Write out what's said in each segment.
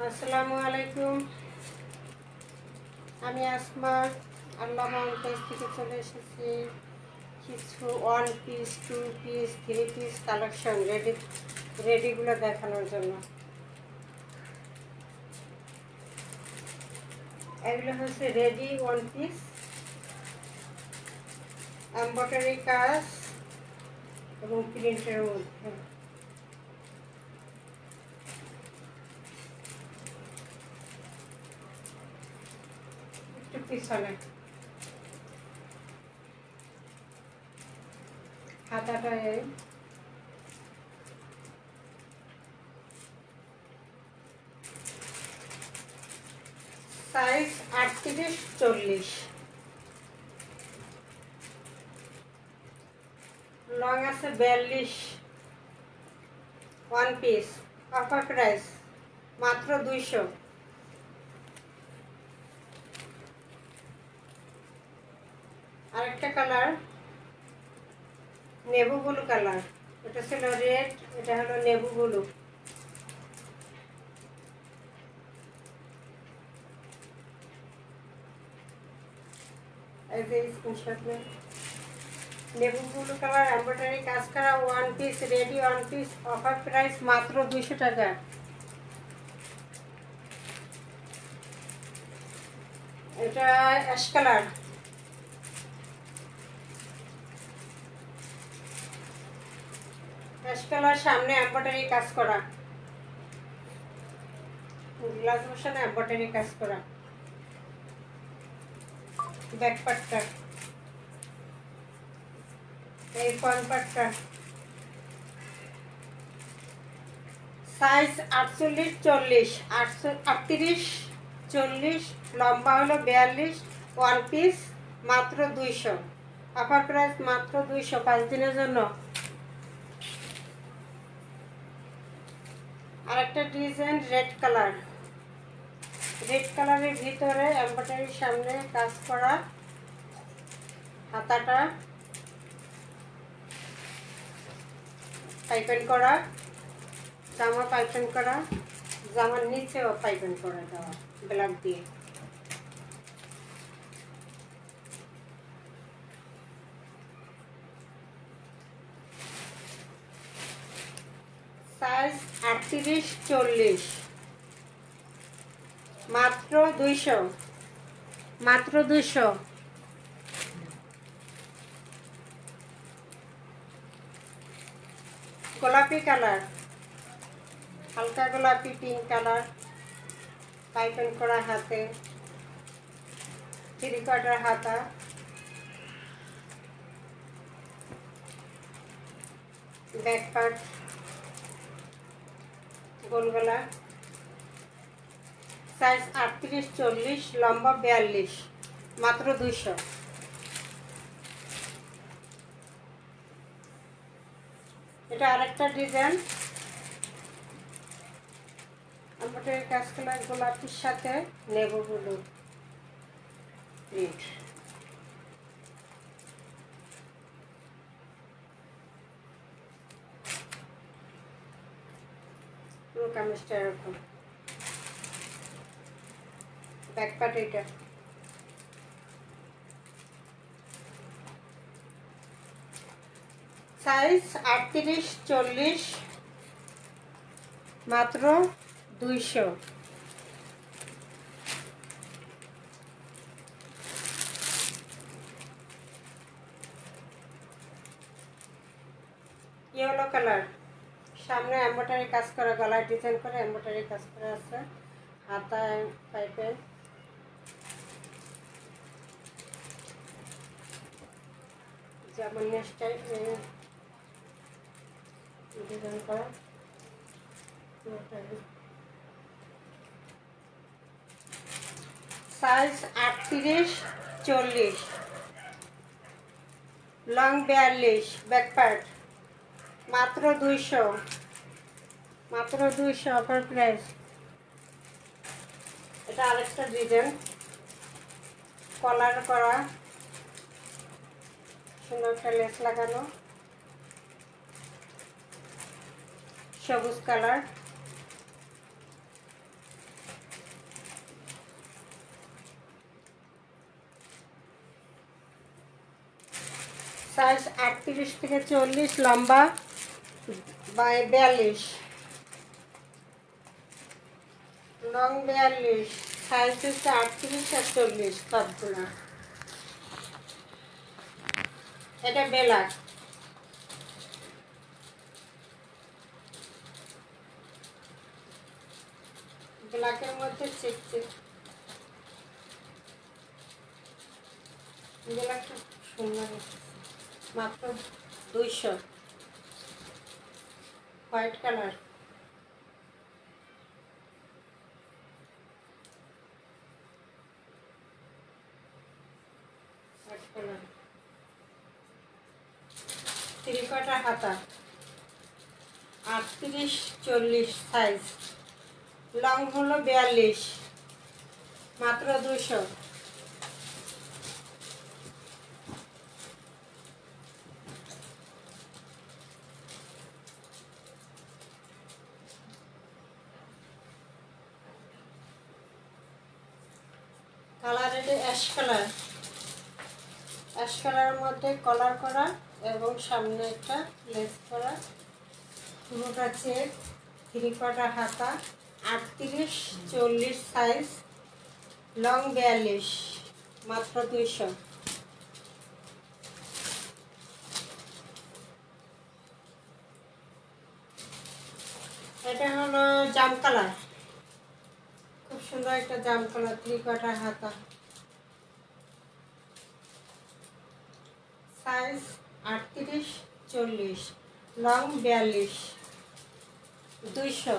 আসসালামু আলাইকুম। আমি আসমা আল্লাহ পেজ থেকে চলে এসেছি কিছু 1 পিস 2 পিস 3 পিস কালেকশন রেডিগুলো দেখানোর জন্য। এগুলো হচ্ছে রেডি 1 পিস, এমব্রয়ডারি কাজ এবং প্রিন্টের মধ্যে। একটু পিছনে হাতাটা সাইজ 38-40, লং আছে 42। 1 পিস অফার প্রাইস মাত্র 200। আরেকটা কালার নেভু ব্লু কালার, এটা ছিল রেড, এটা হলো নেভু ব্লু। এই যে স্ক্রিনশট নেন। নেভু ব্লু কালার এমব্রয়ডারি কাজ করা 1 piece ready 1 piece offer price মাত্র 200 টাকা। এটা অ্যাশ কালার, অ্যাশ কালার সামনে এমব্রয়ডারি কাজ করা, গ্লাস বসানো এমব্রয়ডারি কাজ করা। ব্যাক পার্টটা, এই ফ্রন্ট পার্টটা। সাইজ 48-40, 38-40, লম্বা হলো 42। 1 পিস মাত্র 200, অফার প্রাইস মাত্র 200 5 দিনের জন্য। আরেকটা ডিজাইন রেড কালার, রেড কালারের ভিতরে এমব্রয়ডারির সামনে কাজ করা, হাতাটা পাইপিং করা, জামা পাইপিং করা, জামার নিচেও পাইপিং করা দেওয়া ব্লাক দিয়ে। সাইজ 38-40, মাত্র 200, মাত্র 200। গোলাপি কালার, হালকা গোলাপি পিঙ্ক কালার, পাইপিং করা হাতে, 3/4 হাতা, ব্যাক পার্ট গোল গলা। সাইজ 38-40, লম্বা 42, মাত্র 200। এটা আরেকটা ডিজাইন এমব্রয়ডারি কাজ করা, গোলাপির সাথে নেভি ব্লু প্রিন্ট। পুরো কামিজটা এরকম, ব্যাক পার্ট এটা। সাইজ 38-40, মাত্র 200। ইয়েলো কালার, সামনে এমব্রয়ডারি কাজ করা, গলায় ডিজাইন করে এমব্রয়ডারি কাজ করা আছে, হাতা পাইপের, যেমন নেক্সটাই ডিজাইন করা। সাইজ 38-40, লং 42, ব্যাক পার্ট মাত্র 200, মাত্র 200 অফার প্রাইস। এটা আরেকটা ডিজাইন, কলার করা, সুন্দর একটা লেস লাগানো, সবুজ কালার, সাইজ 38 থেকে 40, লম্বা 42, লং 42, সাইজ হচ্ছে 38 আর 40 সবগুলো। এটা ব্ল্যাক, ব্ল্যাকের মধ্যে চিকচিক, ব্ল্যাকটা সুন্দর, মাত্র 200। হোয়াইট কালার, হোয়াইট কালার, 3/4 হাতা, 38-40 সাইজ, লং হলো 42, মাত্র 200। কালার এটা অ্যাশ কালার, অ্যাশ কালারের মধ্যে কলার করা এবং সামনে একটা লেস করা, পুরোটা চেক, 3/4 হাতা, 38-40 সাইজ, লং 42, মাত্র 200। এটা হলো জাম কালার, খুব সুন্দর একটা জাম কালার, 3/4 হাতা, সাইজ 38-40, লং 42, 200।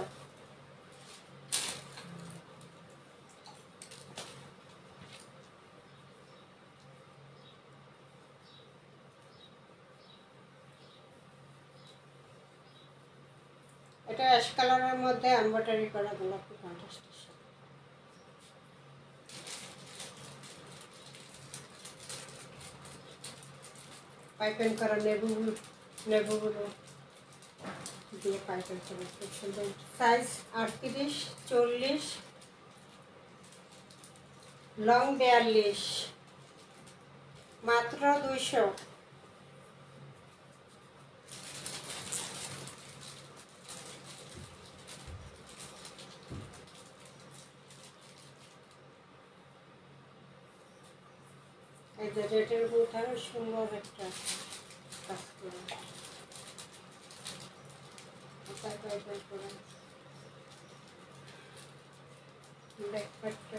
এটা অ্যাশ কালারের মধ্যে এমব্রয়ডারি করা গোলাপি কন্ট্রাস্টের সাথে। পাইপিং করা নেবুগুলো দিয়ে পাইপিং করা, খুব সুন্দর, সাইজ 38-40, লং 42, মাত্র 200। এই যে রেটের মধ্যে সুন্দর একটা কাজ করে, পাইপিং করা, ব্যাক পার্টটা,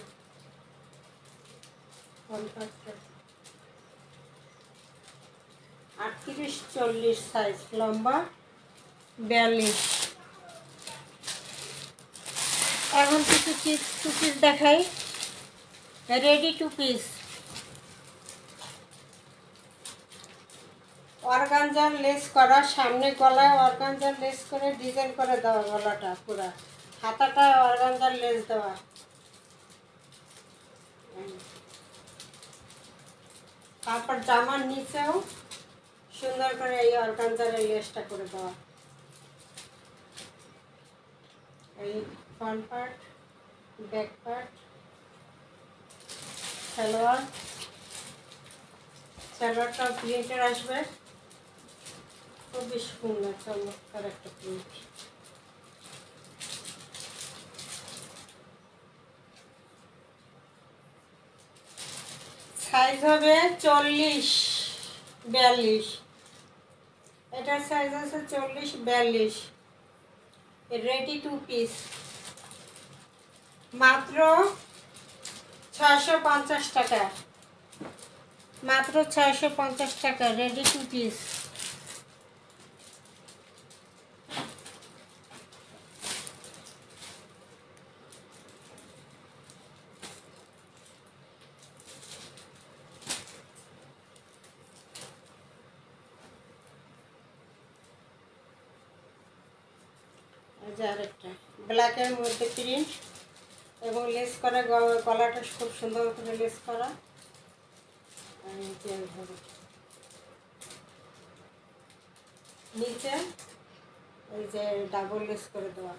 ফ্রন্ট পার্টটা, 38-40 সাইজ, লম্বা 42। এখন কিছু টু পিস দেখাই, ready to piece, organza less করা, সামনে গলায় অর্গানজার লেস করে ডিজাইন করে দেওয়া, গলাটা পুরা, হাতাটা অর্গানজার লেস দেওয়া, তারপর জামার নিচেও সুন্দর করে এই অর্গানজার লেসটা করে দেওয়া, এই ফ্রন্ট পার্ট, ব্যাক পার্ট, সালোয়ারটা প্রিন্টের আসবে, খুবই সুন্দর চমৎকার একটা প্রিন্ট। সাইজ হবে 40-42, এটার সাইজ আছে 40-42, রেডি টু পিস, মাত্র 650 টাকা, মাত্র 650 টাকা, রেডি টু পিস। আরেকটা ব্ল্যাকের মধ্যে প্রিন্ট এবং লেস করা, গলাটা খুব সুন্দর করে লেস করা, নিচে এই যে ডাবল লেস করে দেওয়া,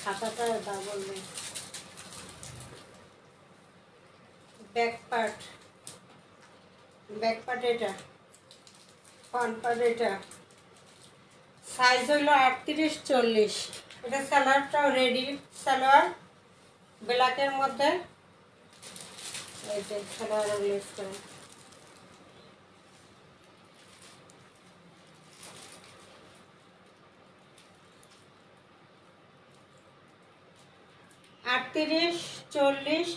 হাতাটা ডাবল লেস, ব্যাক পার্ট এটা ফ্রন্ট পার্ট এটা সাইজ হইল 38-40। এটা সালোয়ারটাও রেডি সালোয়ার ব্ল্যাকের মধ্যে, এই যে সালোয়ারের লেস করে 38-40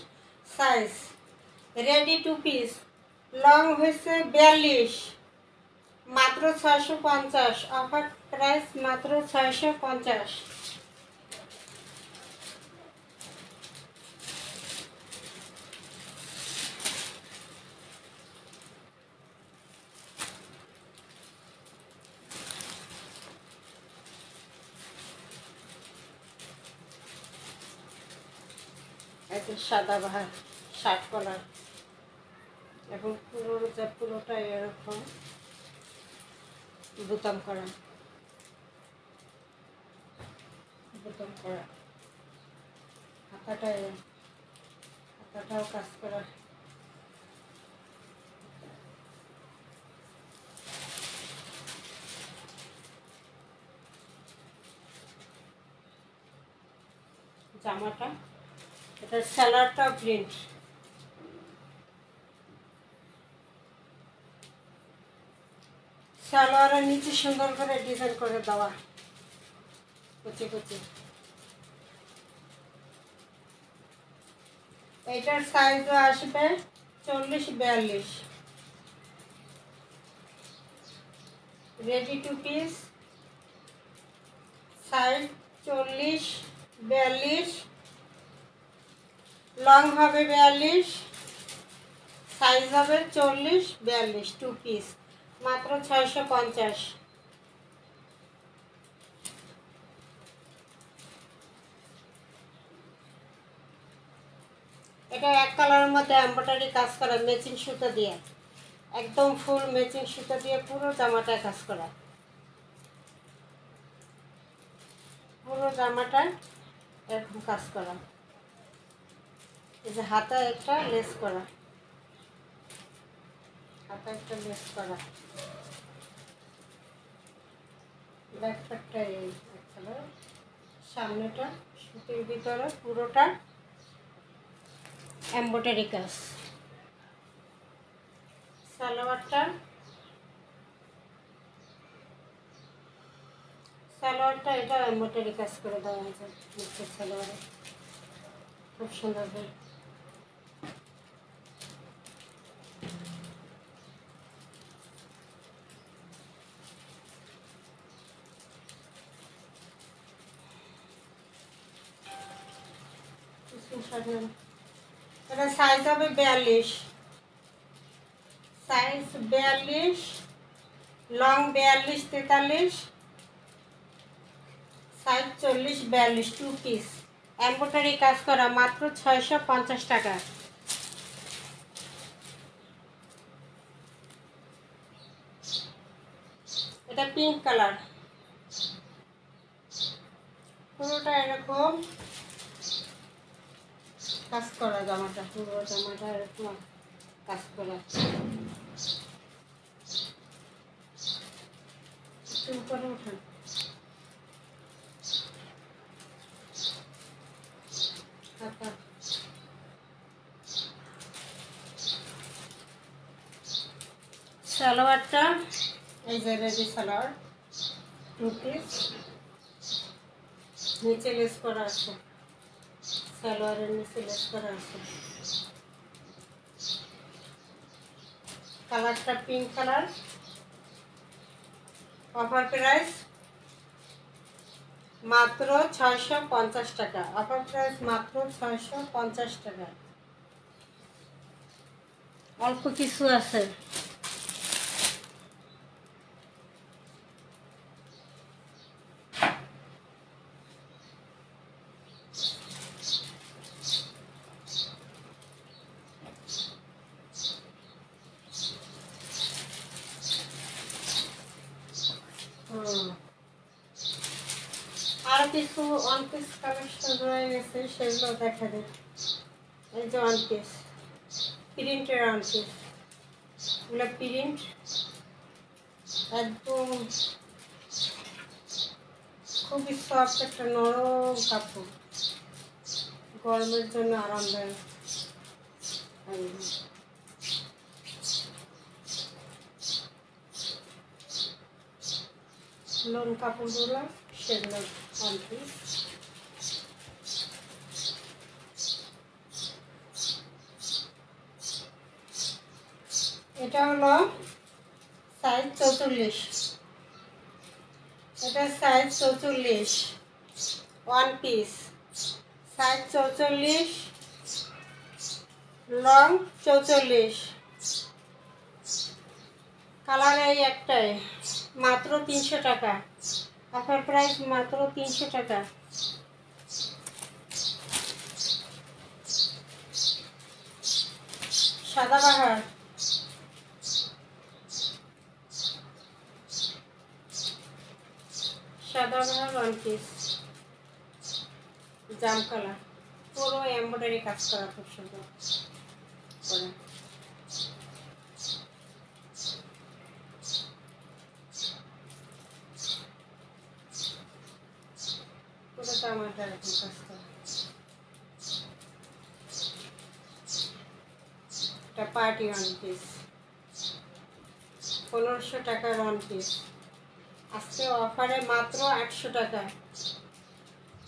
size, ready to piece. Long হয়েছে 42, মাত্র 650, অফার প্রাইস মাত্র 650। এটা সাদা বাহার শার্ট কলার এবং পুরোটা এরকম বোতাম করা হাতাটাও কাজ করা। জামাটা এটা সালোয়ারটা প্রিন্ট, সালোয়ারের নিচে সুন্দর করে ডিজাইন করে দেওয়া কুচি কুচি। এটার সাইজও আসবে 40-42, ready to piece. Size 40-42, long হবে 42, সাইজ হবে 40-42, টু পিস, মাত্র 650। এটা এক কালারের মধ্যে এমব্রয়ডারি কাজ করা, ম্যাচিং সুতো দিয়ে, একদম ফুল ম্যাচিং সুতো দিয়ে পুরো জামাটায় কাজ করা, পুরো জামাটায় এরকম কাজ করা। এই যে হাতা একটা লেস করা, হাতা একটা লেস করা, ব্যাক পার্টটা এই এক কালার, সামনেটা সুতির ভিতরে পুরোটা এমব্রয়ডারি কাজ। সালোয়ারটা এটা এমব্রয়ডারি কাজ করে দেওয়া হয়েছে নিচের সালোয়ারে, খুব সুন্দর করে। এটা সাইজ হবে 42, size 42, long 42-43, size 40-42, two piece, embroidery কাজ করা, মাত্র 650 টাকা। এটা পিঙ্ক কালার, পুরোটা এরকম কাজ করা জামাটা, পুরো জামাটা এরকম কাজ করা। একটু উপরে উঠান, সালোয়ারটা এই যে রেডি সালোয়ার, টু পিস, নিচে লেস করা আছে, সালোয়ারের নিচে লেস করা আছে। কালারটা পিঙ্ক কালার, অফার প্রাইস মাত্র 650 টাকা, অফার প্রাইস মাত্র 650 টাকা। অল্প কিছু আছে। আর কিছু ওয়ান পিস কালেকশন রয়ে গেছে, সেগুলো দেখা দিই। এই যে ওয়ান পিস, প্রিন্টের ওয়ান পিস, এগুলো প্রিন্ট, একদম খুবই সফট একটা নরম কাপড়, গরমের জন্য আরামদায়ক। লোন কাপড়গুলো সেগুলো ওয়ান পিস। এটা হলো সাইজ 44, এটা size 44 one piece, size 44, long 44, colour এই একটাই, মাত্র 300 টাকা। অফার প্রাইস মাত্র 300 টাকা। সাদাবাহার, সাদাবাহার ওয়ান পিস, জাম কালার, পুরো এমব্রয়ডারি কাজ করা, খুব সুন্দর করে। পুরো টামাটার এরকম কাজ করা। এটা পার্টি ওয়ান পিস, 1500 টাকার ওয়ান পিস। আজকে অফারে মাত্র 800 টাকা,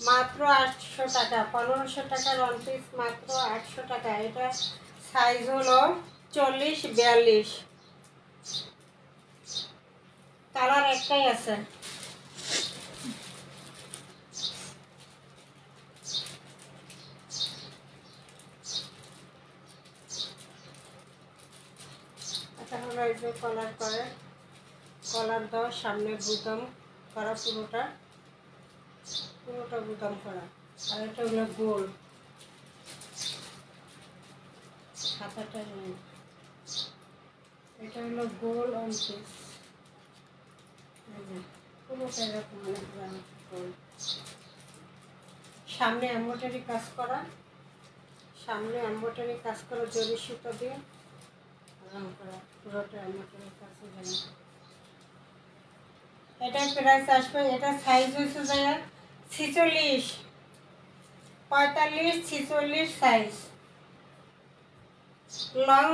মাত্র 800 টাকা, 1500 টাকার ওয়ান পিস মাত্র 800 টাকা। এটা সাইজ হলো 40-42, কালার একটাই আছে। এটা হলো এই যে কলার করে, কলার দাও, সামনে বুতাম করা, পুরোটা বুতাম করা। আর এটা হলো গোল, হাতাটা নেই। এটা হলো গোল অন পিস, পুরোটা এরকম অনেক গোল। সামনে এমব্রয়ডারি কাজ করা, সামনে এমব্রয়ডারি কাজ করা, জরি সুতো দিয়ে রং করা, পুরোটা এমব্রয়ডারি কাজ হয়ে। এটার প্রাইস আসবে, এটা সাইজ হয়েছে যায় 46, 45, 46 সাইজ, লং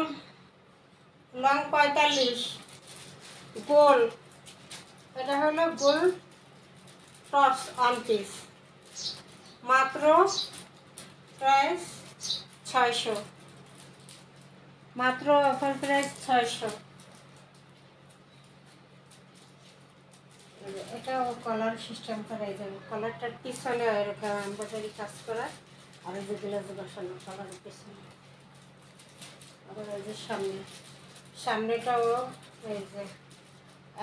45, গোল। এটা হলো গোল টপস ওয়ান পিস, মাত্র প্রাইস 600, মাত্র অফার প্রাইস 600। এটাও কলার সিস্টেম করাই যাবে, কলারটার পিছনে এরকম এমব্রয়ডারি কাজ করা, আর এই যে গ্লাসে বসানো কলারের পিছনে। আবার এই যে সামনেটাও এই যে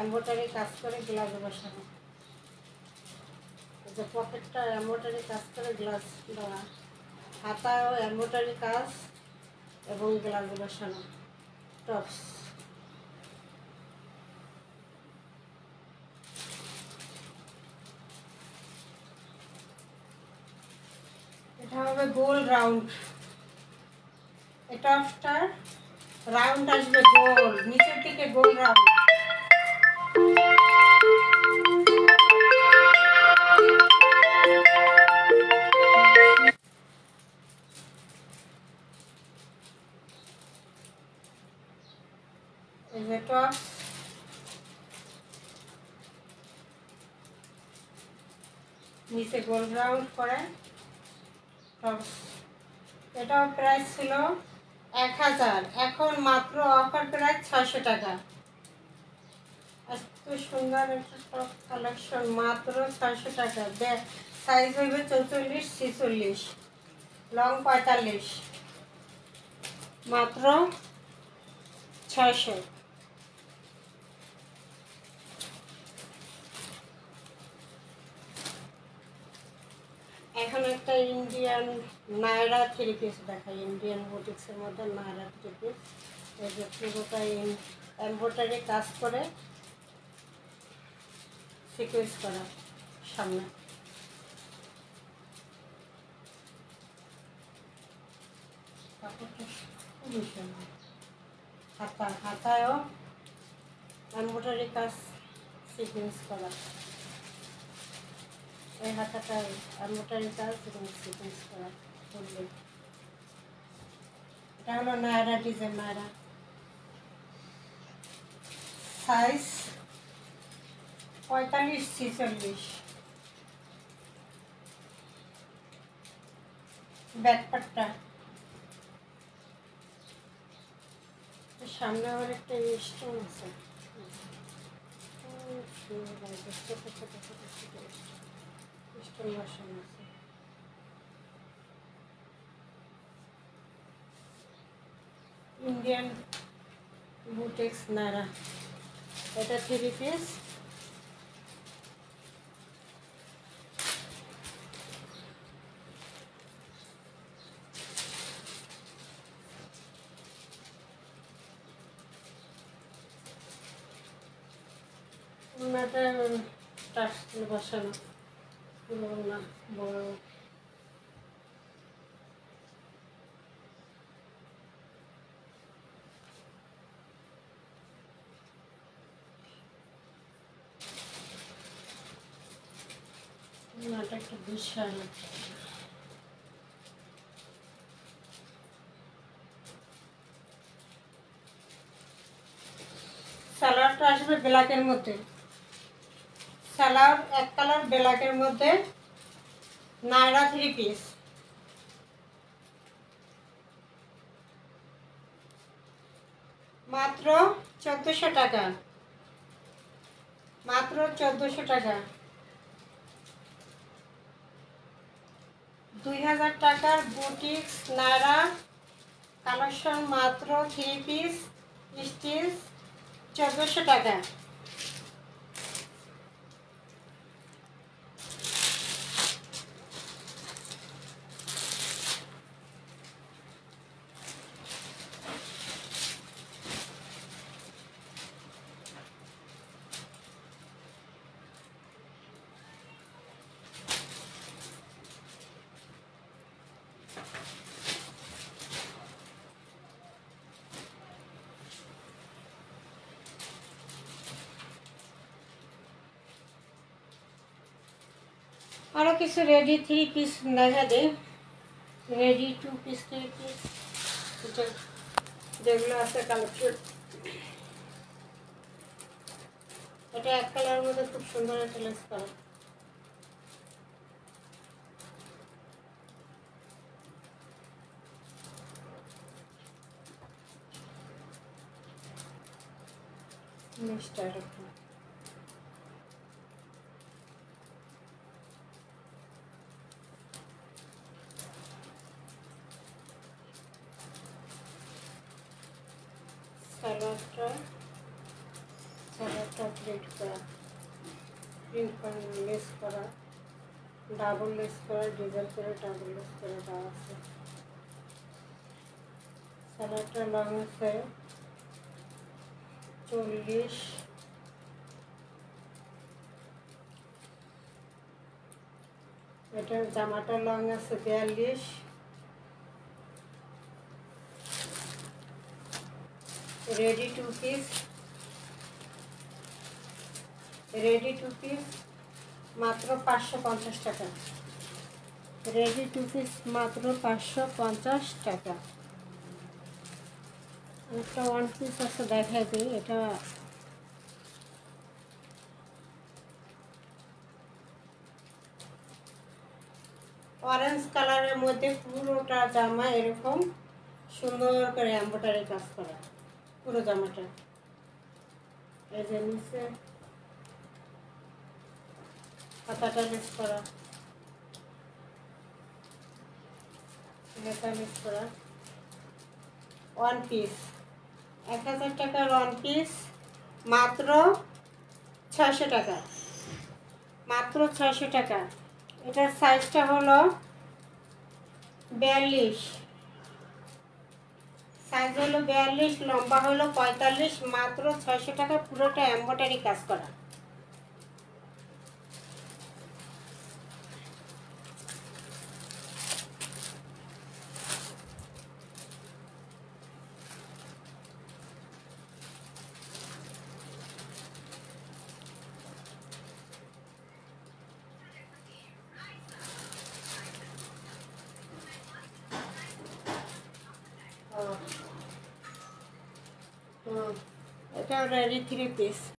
এমব্রয়ডারি কাজ করে গ্লাসে বসানো, এই যে পকেটটা এমব্রয়ডারি কাজ করে গ্লাস দেওয়া, হাতাও এমব্রয়ডারি কাজ এবং গ্লাসে বসানো টপস। এটা হবে গোল রাউন্ড, এটা রাউন্ড আসবে, গোল নিচের দিকে গোল রাউন্ড। এই যে টপ, নিচে গোল রাউন্ড করে টপ। এটাও প্রাইস ছিল 1000, এখন মাত্র অফার প্রাইস 600 টাকা। এত সুন্দর একটা টপ কালেকশন, মাত্র 600 টাকা। সাইজ হবে 44-46, লং 45, মাত্র 600। এখন একটা ইন্ডিয়ান নায়রা থ্রি পিস দেখাই, ইন্ডিয়ান বুটিক্সের মধ্যে নায়রা থ্রি পিস। এই যে পুরোটা এমব্রয়ডারি কাজ করে সিকোয়েন্স করা, সামনে কাপড়টা খুবই সুন্দর। হাতায়ও এমব্রয়ডারি কাজ সিকোয়েন্স করা, এই হাতাটায় এমব্রয়ডারি কাজ এবং সিকোয়েন্স করা করলে। এটা হলো নায়রা ডিজাইন। নায়রা সাইজ 45-46। ব্যাকপার্টটা সামনে আবার একটা স্টোন আছে, স্টোন বসানো আছে। ইন্ডিয়ান বুটেক্স নায়রা, এটা 3 পিস। ওনাটা টাস্ট বসানো, না বড়। ওনাটা একটা বিশাল। সালোয়ারটা আসবে ব্ল্যাকের মধ্যে, সালোয়ার এক কালার ব্ল্যাকের মধ্যে, নায়রা 3 পিস। মাত্র 1400 টাকা, মাত্র 1400 টাকা। 2000 টাকার বুটিক্স নায়রা কালেকশন, মাত্র 3 পিস স্টিচ, 1400 টাকা। আরও কিছু রেডি 3 পিস দেখা দেয়, রেডি 2 পিস 3 পিস যেগুলো আছে কালেকশন। এটা এক কালারের মধ্যে খুব সুন্দর একটা লেস করা। নেক্সট আরেকটা সালোয়ারটা প্রিন্ট করা, লেস করা, ডাবল লেস করা, ডিজাইন করে ডাবল লেস করে দেওয়া আছে। সালোয়ারটা লং আছে 40, এটার জামাটা লং আছে 42। রেডি 2 পিস, রেডি 2 পিস মাত্র 550 টাকা। রেডি 2 পিস মাত্র 550 টাকা। একটা 1 পিস আছে দেখাই দিই, এটা অরেঞ্জ কালারের মধ্যে পুরোটা জামা এরকম সুন্দর করে এমব্রয়ডারি কাজ করা, পুরো জামাটা। এই যে নিচে হাতাটা লেস করা, হাতা লেস করা। 1 পিস 1000 টাকার 1 পিস মাত্র 600 টাকা, মাত্র 600 টাকা। এটার সাইজটা হলো 42, সাইজ হলো 42, লম্বা হলো 45, মাত্র 600 টাকা। পুরোটা এমব্রয়ডারি কাজ করা। এটাও রেডি 3 পিস।